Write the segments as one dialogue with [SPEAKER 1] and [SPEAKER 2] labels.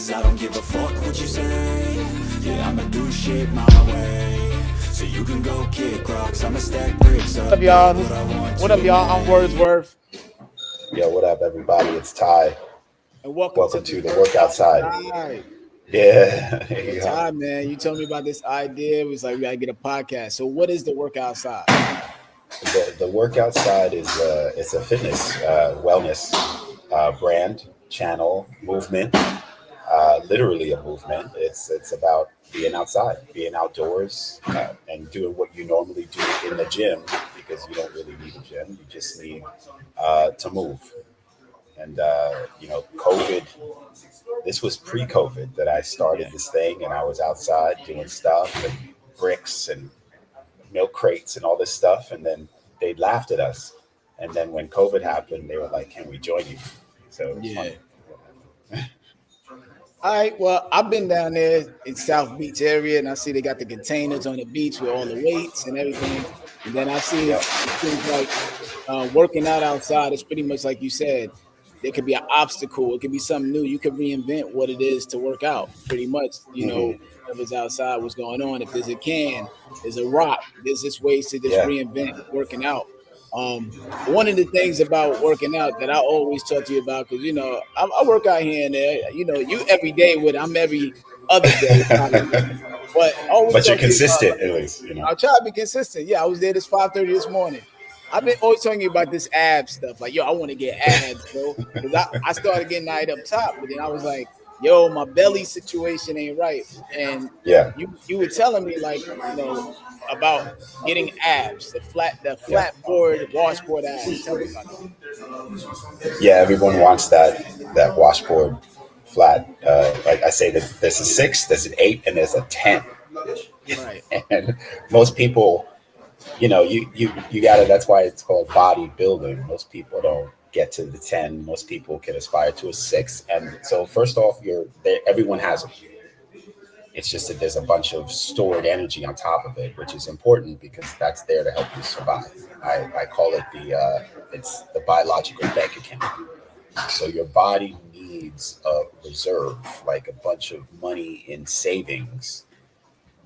[SPEAKER 1] cause I don't give a fuck what you say. Yeah, I'ma do shit my way. So you can go kick rocks, I'ma stack bricks up.
[SPEAKER 2] What up, y'all?
[SPEAKER 1] What I want
[SPEAKER 2] What
[SPEAKER 1] to
[SPEAKER 2] up, y'all? I'm
[SPEAKER 1] make.
[SPEAKER 2] Wordsworth,
[SPEAKER 3] Yo, what up, everybody? It's Ty.
[SPEAKER 2] and welcome to
[SPEAKER 3] Welcome
[SPEAKER 2] the
[SPEAKER 3] to the
[SPEAKER 2] Work
[SPEAKER 3] Work Outside.
[SPEAKER 2] Outside.
[SPEAKER 3] Yeah,
[SPEAKER 2] So,
[SPEAKER 3] yeah.
[SPEAKER 2] Ty, man, you told me about this idea. It was like we gotta get a podcast. So, what is the Work Outside?
[SPEAKER 3] The Work Outside is it's a fitness wellness brand, channel, movement. Literally a movement. It's about being outside, being outdoors, and doing what you normally do in the gym because you don't really need a gym. You just need to move. And COVID. This was pre-COVID that I started
[SPEAKER 2] Yeah,
[SPEAKER 3] this thing, and I was outside doing stuff and bricks and milk crates and all this stuff, and then they laughed at us. And then when COVID happened, they were like, "Can we join you?" So it was
[SPEAKER 2] yeah.
[SPEAKER 3] funny.
[SPEAKER 2] All right. Well, I've been down there in South Beach area, and I see they got the containers on the beach with all the weights and everything. And then I see
[SPEAKER 3] Yep.
[SPEAKER 2] it seems like working out outside is pretty much like you said. There could be an obstacle. It could be something new. You could reinvent what it is to work out. Pretty much,
[SPEAKER 3] Hmm.
[SPEAKER 2] whatever's outside, what's going on. If there's a can, there's a rock. There's just ways to just
[SPEAKER 3] Yeah.
[SPEAKER 2] reinvent working out. One of the things about working out that I always talk to you about, because I work out here and there. You every day with I'm every other day probably, but I always
[SPEAKER 3] But you're
[SPEAKER 2] talk to you about.
[SPEAKER 3] consistent, at least.
[SPEAKER 2] I'll try to be consistent. Yeah, I was there this 5:30 this morning. I've been always telling you about this ab stuff. Like, yo, I want to get abs, bro. Because I started getting that up top, but then I was like, yo, my belly situation ain't right. And
[SPEAKER 3] Yeah.
[SPEAKER 2] you were telling me like, about getting abs, the
[SPEAKER 3] Yeah.
[SPEAKER 2] flat board, washboard abs. Tell me about
[SPEAKER 3] Yeah. Everyone wants that washboard flat. Like I say, that there's a 6, there's an 8, and there's a 10.
[SPEAKER 2] that. Right.
[SPEAKER 3] And most people, you gotta. That's why it's called bodybuilding. Most people don't get to the 10. Most people can aspire to a 6. And so first off, everyone has them. It's just that there's a bunch of stored energy on top of it, which is important because that's there to help you survive. I call it it's the biological bank account. So your body needs a reserve, like a bunch of money in savings,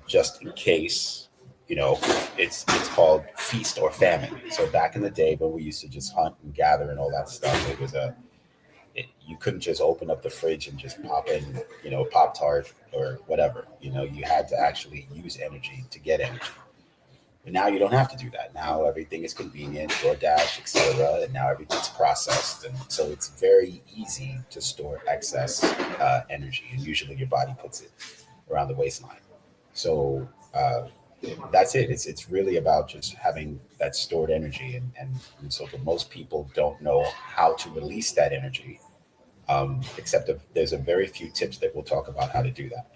[SPEAKER 3] just in case. It's called feast or famine. So back in the day when we used to just hunt and gather and all that stuff, you couldn't just open up the fridge and just pop in, Pop Tart or whatever. You had to actually use energy to get energy. But now you don't have to do that. Now everything is convenient, DoorDash, etc. And now everything's processed, and so it's very easy to store excess energy. And usually your body puts it around the waistline. So that's it. It's really about just having that stored energy, and so for most people don't know how to release that energy. Except there's a very few tips that we'll talk about how to do that.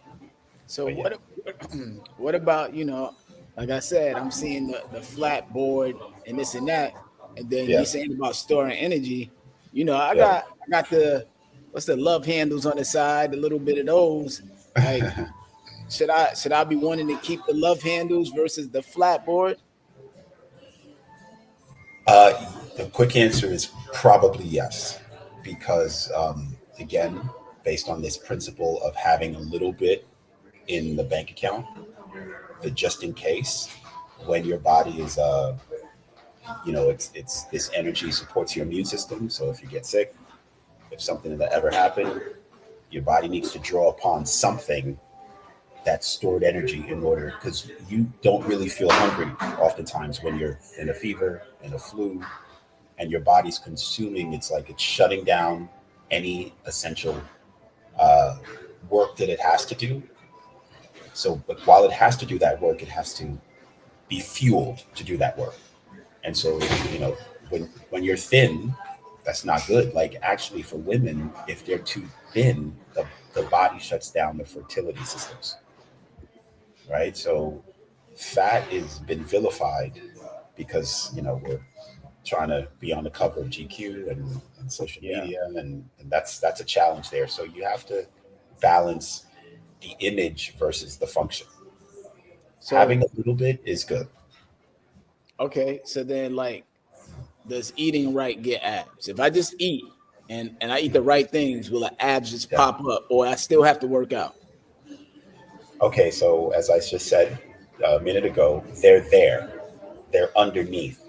[SPEAKER 2] So
[SPEAKER 3] But yeah,
[SPEAKER 2] what about, like I said, I'm seeing the flat board and this and that, and then
[SPEAKER 3] yeah,
[SPEAKER 2] you're saying about storing energy. I
[SPEAKER 3] yeah.
[SPEAKER 2] got the what's the love handles on the side, a little bit of those. Like, should I be wanting to keep the love handles versus the flat board?
[SPEAKER 3] uh, the quick answer is probably yes, because again, based on this principle of having a little bit in the bank account, the just in case, when your body is it's this energy supports your immune system. So if you get sick, if something that ever happened, your body needs to draw upon something that stored energy in order, because you don't really feel hungry oftentimes when you're in a fever, in a flu, and your body's consuming. It's like it's shutting down any essential uh, work that it has to do. So, but while it has to do that work, it has to be fueled to do that work. And so, you know, when you're thin, that's not good. Like actually, for women, if they're too thin, the body shuts down the fertility systems, right? So fat has been vilified because we're trying to be on the cover of GQ and social
[SPEAKER 2] Yeah.
[SPEAKER 3] media, and that's a challenge there. So you have to balance the image versus the function.
[SPEAKER 2] So
[SPEAKER 3] Having a little bit is good.
[SPEAKER 2] okay, so then like, does eating right get abs? If I just eat, and I eat the right things, will the abs just
[SPEAKER 3] Yeah.
[SPEAKER 2] pop up, or I still have to work out?
[SPEAKER 3] Okay, so as I just said a minute ago, they're there. They're underneath.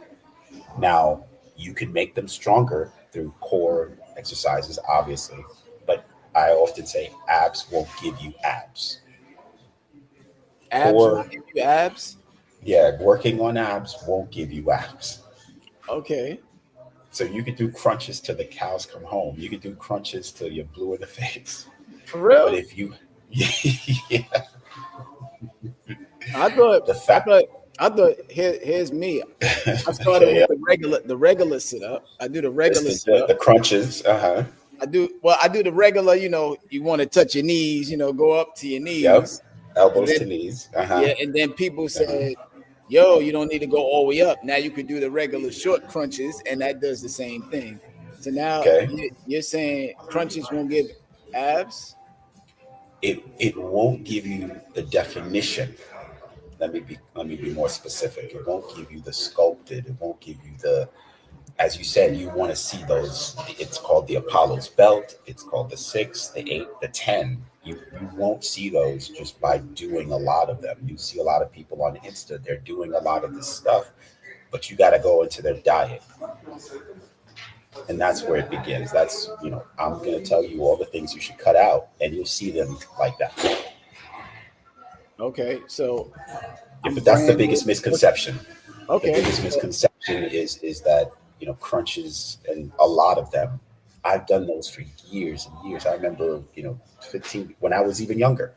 [SPEAKER 3] Now, you can make them stronger through core exercises, obviously, but I often say abs won't give you abs.
[SPEAKER 2] Abs won't
[SPEAKER 3] Core,
[SPEAKER 2] give you abs.
[SPEAKER 3] yeah, working on abs won't give you abs.
[SPEAKER 2] Okay,
[SPEAKER 3] So you can do crunches till the cows come home. You can do crunches till you're blue in the face.
[SPEAKER 2] for
[SPEAKER 3] But
[SPEAKER 2] real.
[SPEAKER 3] if you, yeah,
[SPEAKER 2] I thought,
[SPEAKER 3] the
[SPEAKER 2] I
[SPEAKER 3] fact,
[SPEAKER 2] thought, I thought. Here's me. I started
[SPEAKER 3] okay,
[SPEAKER 2] with
[SPEAKER 3] yeah,
[SPEAKER 2] the regular sit up. I do the
[SPEAKER 3] it's
[SPEAKER 2] regular sit
[SPEAKER 3] the
[SPEAKER 2] up.
[SPEAKER 3] crunches. Uh huh.
[SPEAKER 2] I do the regular. You want to touch your knees. Go up to your
[SPEAKER 3] Yep.
[SPEAKER 2] knees, and
[SPEAKER 3] Elbows
[SPEAKER 2] then
[SPEAKER 3] to knees. Uh huh.
[SPEAKER 2] yeah, and then people
[SPEAKER 3] Uh huh.
[SPEAKER 2] said, "Yo, you don't need to go all the way up. Now you could do the regular short crunches, and that does the same thing." So now
[SPEAKER 3] Okay.
[SPEAKER 2] you're saying crunches won't give abs?
[SPEAKER 3] It won't give you the definition. Let me be more specific. It won't give you the sculpted. It won't give you the, as you said, you want to see those. It's called the Apollo's belt. It's called the 6, the 8, the 10. You won't see those just by doing a lot of them. You see a lot of people on Insta, they're doing a lot of this stuff, but you got to go into their diet. And that's where it begins. That's, I'm going to tell you all the things you should cut out, and you'll see them like that.
[SPEAKER 2] Okay, so
[SPEAKER 3] Yeah,
[SPEAKER 2] I'm
[SPEAKER 3] but that's the
[SPEAKER 2] brand new.
[SPEAKER 3] biggest misconception. The
[SPEAKER 2] Okay,
[SPEAKER 3] biggest misconception is that crunches and a lot of them. I've done those for years and years. I remember 15 when I was even younger,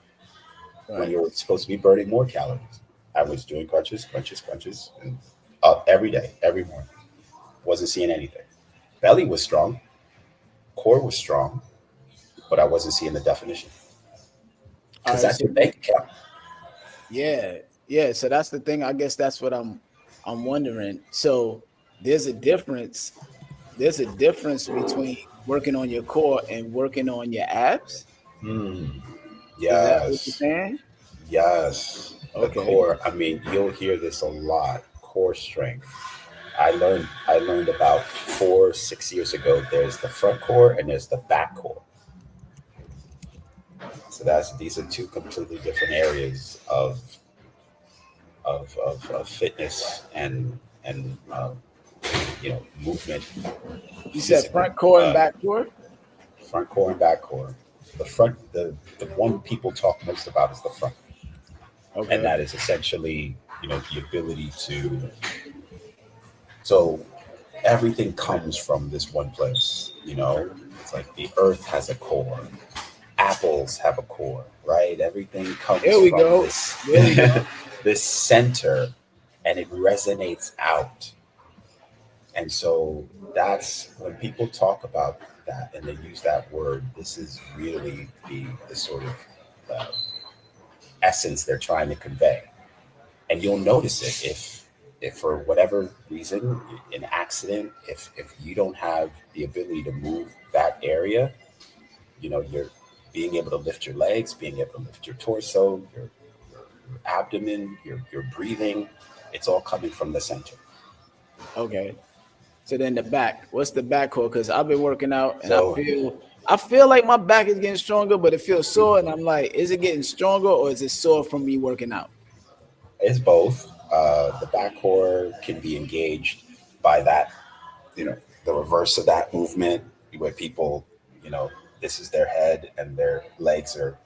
[SPEAKER 3] when
[SPEAKER 2] right.
[SPEAKER 3] you're supposed to be burning more calories. I was doing crunches, crunches, crunches, and every day, every morning. Wasn't seeing anything. Belly was strong, core was strong, but I wasn't seeing the definition
[SPEAKER 2] All
[SPEAKER 3] because
[SPEAKER 2] right,
[SPEAKER 3] that's
[SPEAKER 2] so
[SPEAKER 3] your bank account.
[SPEAKER 2] yeah, yeah. So that's the thing. I guess that's what I'm wondering. So there's a difference. There's a difference between working on your core and working on your abs.
[SPEAKER 3] Hmm.
[SPEAKER 2] Is that what you're
[SPEAKER 3] Yes.
[SPEAKER 2] saying?
[SPEAKER 3] Yes, the
[SPEAKER 2] Okay.
[SPEAKER 3] core. I mean, you'll hear this a lot. Core strength. I learned about 4, 6 years ago. There's the front core and there's the back core. So these are two completely different areas of fitness and movement,
[SPEAKER 2] You said
[SPEAKER 3] physical.
[SPEAKER 2] front core and back core.
[SPEAKER 3] Front core and back core. The one people talk most about is the front, and
[SPEAKER 2] Okay.
[SPEAKER 3] that is essentially the ability to. So everything comes from this one place. It's like the earth has a core, apples have a core, right? Everything comes
[SPEAKER 2] There we
[SPEAKER 3] from
[SPEAKER 2] go.
[SPEAKER 3] this
[SPEAKER 2] There we go.
[SPEAKER 3] this center, and it resonates out. And so that's when people talk about that and they use that word. This is really the sort of uh, essence they're trying to convey. And you'll notice it if for whatever reason, an accident, if you don't have the ability to move that area, you're being able to lift your legs, being able to lift your torso, your abdomen, your breathing, it's all coming from the center.
[SPEAKER 2] Okay. So then the back. What's the back core? Because I've been working out and I
[SPEAKER 3] So
[SPEAKER 2] feel I feel like my back is getting stronger, but it feels sore, and I'm like, is it getting stronger or is it sore from me working out?
[SPEAKER 3] it's both. The back core can be engaged by that, you know, the reverse of that movement, where people, you know, this is their head and their legs are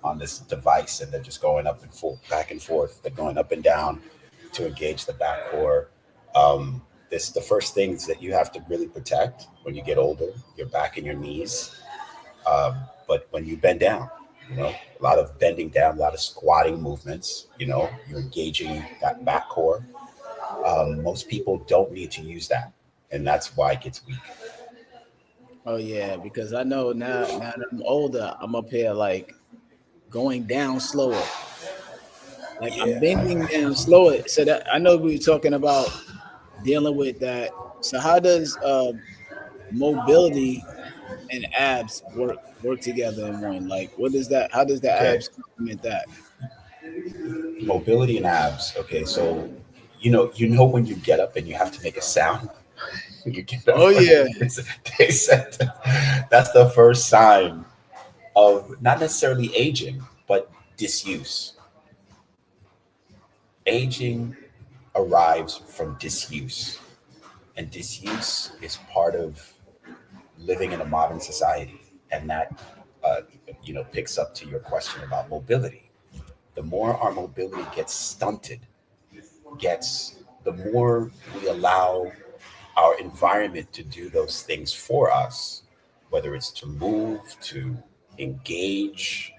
[SPEAKER 3] on this device and they're just going up and forth, back and forth. They're going up and down to engage the back core. This the first things that you have to really protect when you get older, your back and your knees. But when you bend down, a lot of bending down, a lot of squatting movements, you're engaging that back core. Most people don't need to use that. And that's why it gets weak.
[SPEAKER 2] Oh yeah, because I know now that I'm older, I'm up here like going down slower. Like I'm bending
[SPEAKER 3] Yeah.
[SPEAKER 2] down slower. So that I know we were talking about dealing with that. So how does mobility and abs work together in one? Like what does that how does the
[SPEAKER 3] Okay.
[SPEAKER 2] abs complement that?
[SPEAKER 3] Mobility and abs. Okay. So, you know when you get up and you have to make a sound. You get up
[SPEAKER 2] Oh, yeah.
[SPEAKER 3] They said that's the first sign of not necessarily aging, but disuse. Aging arrives from disuse, and disuse is part of living in a modern society, and that uh, picks up to your question about mobility. The more our mobility gets stunted, gets the more we allow our environment to do those things for us, whether it's to move, to engage,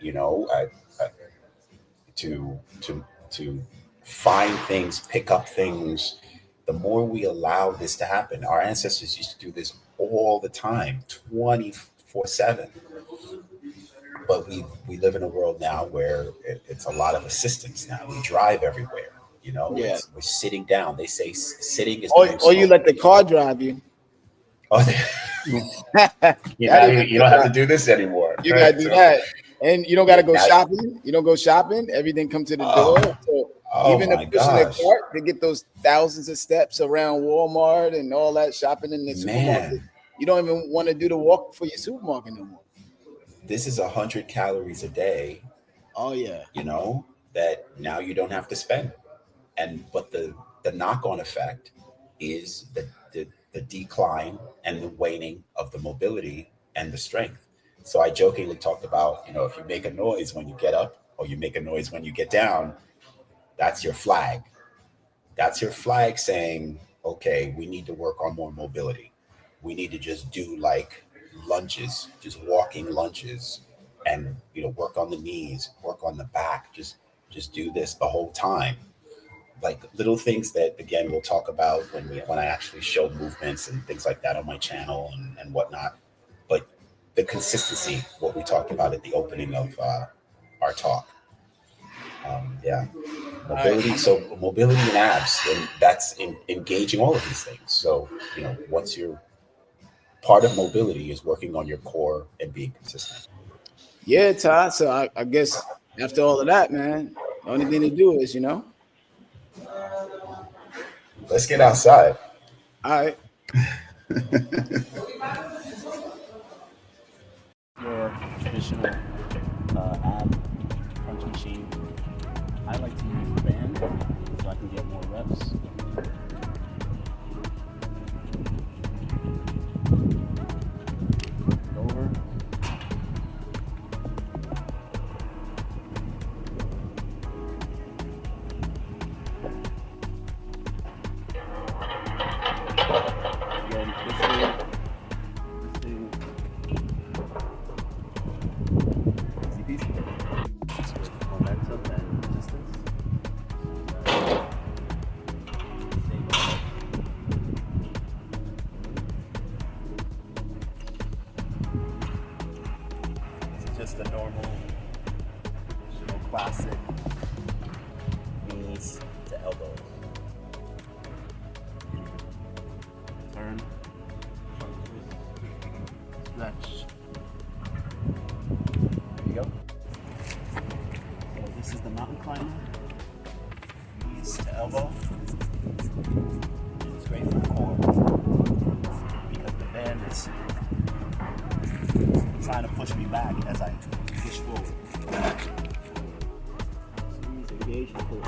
[SPEAKER 3] to find things, pick up things. The more we allow this to happen, our ancestors used to do this all the time, 24/7. But we live in a world now where it's a lot of assistance now. We drive everywhere.
[SPEAKER 2] Yeah.
[SPEAKER 3] We're sitting down. They say sitting is the
[SPEAKER 2] Or,
[SPEAKER 3] new
[SPEAKER 2] or you
[SPEAKER 3] smoking.
[SPEAKER 2] let the car drive you.
[SPEAKER 3] Oh,
[SPEAKER 2] That
[SPEAKER 3] you
[SPEAKER 2] is
[SPEAKER 3] you don't have to do this anymore.
[SPEAKER 2] You gotta
[SPEAKER 3] Right?
[SPEAKER 2] do
[SPEAKER 3] So,
[SPEAKER 2] that. And you don't gotta
[SPEAKER 3] yeah,
[SPEAKER 2] go shopping. You don't go shopping. Everything come to the door.
[SPEAKER 3] oh,
[SPEAKER 2] So
[SPEAKER 3] oh
[SPEAKER 2] even the
[SPEAKER 3] my
[SPEAKER 2] pushing the
[SPEAKER 3] gosh,
[SPEAKER 2] cart to get those thousands of steps around Walmart and all that shopping in the supermarket,
[SPEAKER 3] man,
[SPEAKER 2] you don't even want to do the walk for your supermarket no more.
[SPEAKER 3] this is 100 calories a day.
[SPEAKER 2] Oh yeah.
[SPEAKER 3] You know that now you don't have to spend. But the knock on effect is the decline and the waning of the mobility and the strength. So I jokingly talked about, if you make a noise when you get up or you make a noise when you get down, that's your flag. That's your flag saying, okay, we need to work on more mobility. We need to just do like lunges, just walking lunges, and work on the knees, work on the back, just do this the whole time. Like little things that again we'll talk about when I actually show movements and things like that on my channel and whatnot. But the consistency, what we talked about at the opening of our talk. Yeah,
[SPEAKER 2] All right.
[SPEAKER 3] mobility. So mobility and abs, and that's engaging all of these things. So once you're part of mobility is working on your core and being consistent.
[SPEAKER 2] Yeah, Todd. So I guess after all of that, man, the only thing to do is,
[SPEAKER 3] Let's get outside.
[SPEAKER 2] all right.
[SPEAKER 4] Your traditional ab crunch machine. I like to use the band so I can get more reps. Over. Again, this thing, easy peasy. With momentum and resistance. This is just a normal, traditional, classic knees to elbows. Turn, stretch. There you go. So this is the mountain climber. Knees to elbow. It's great for the core because the band is trying to push me back as I push forward. Squeeze, engage, and pull.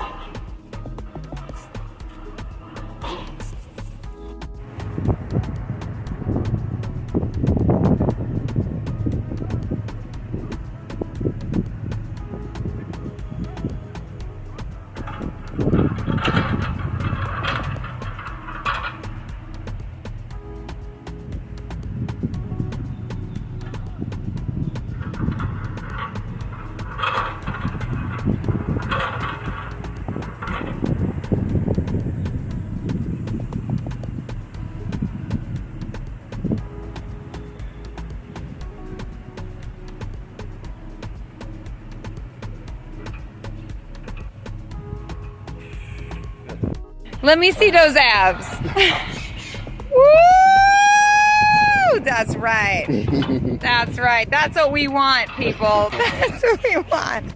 [SPEAKER 5] Let me see those abs. Woo! That's right. That's right. That's what we want, people. That's what we want.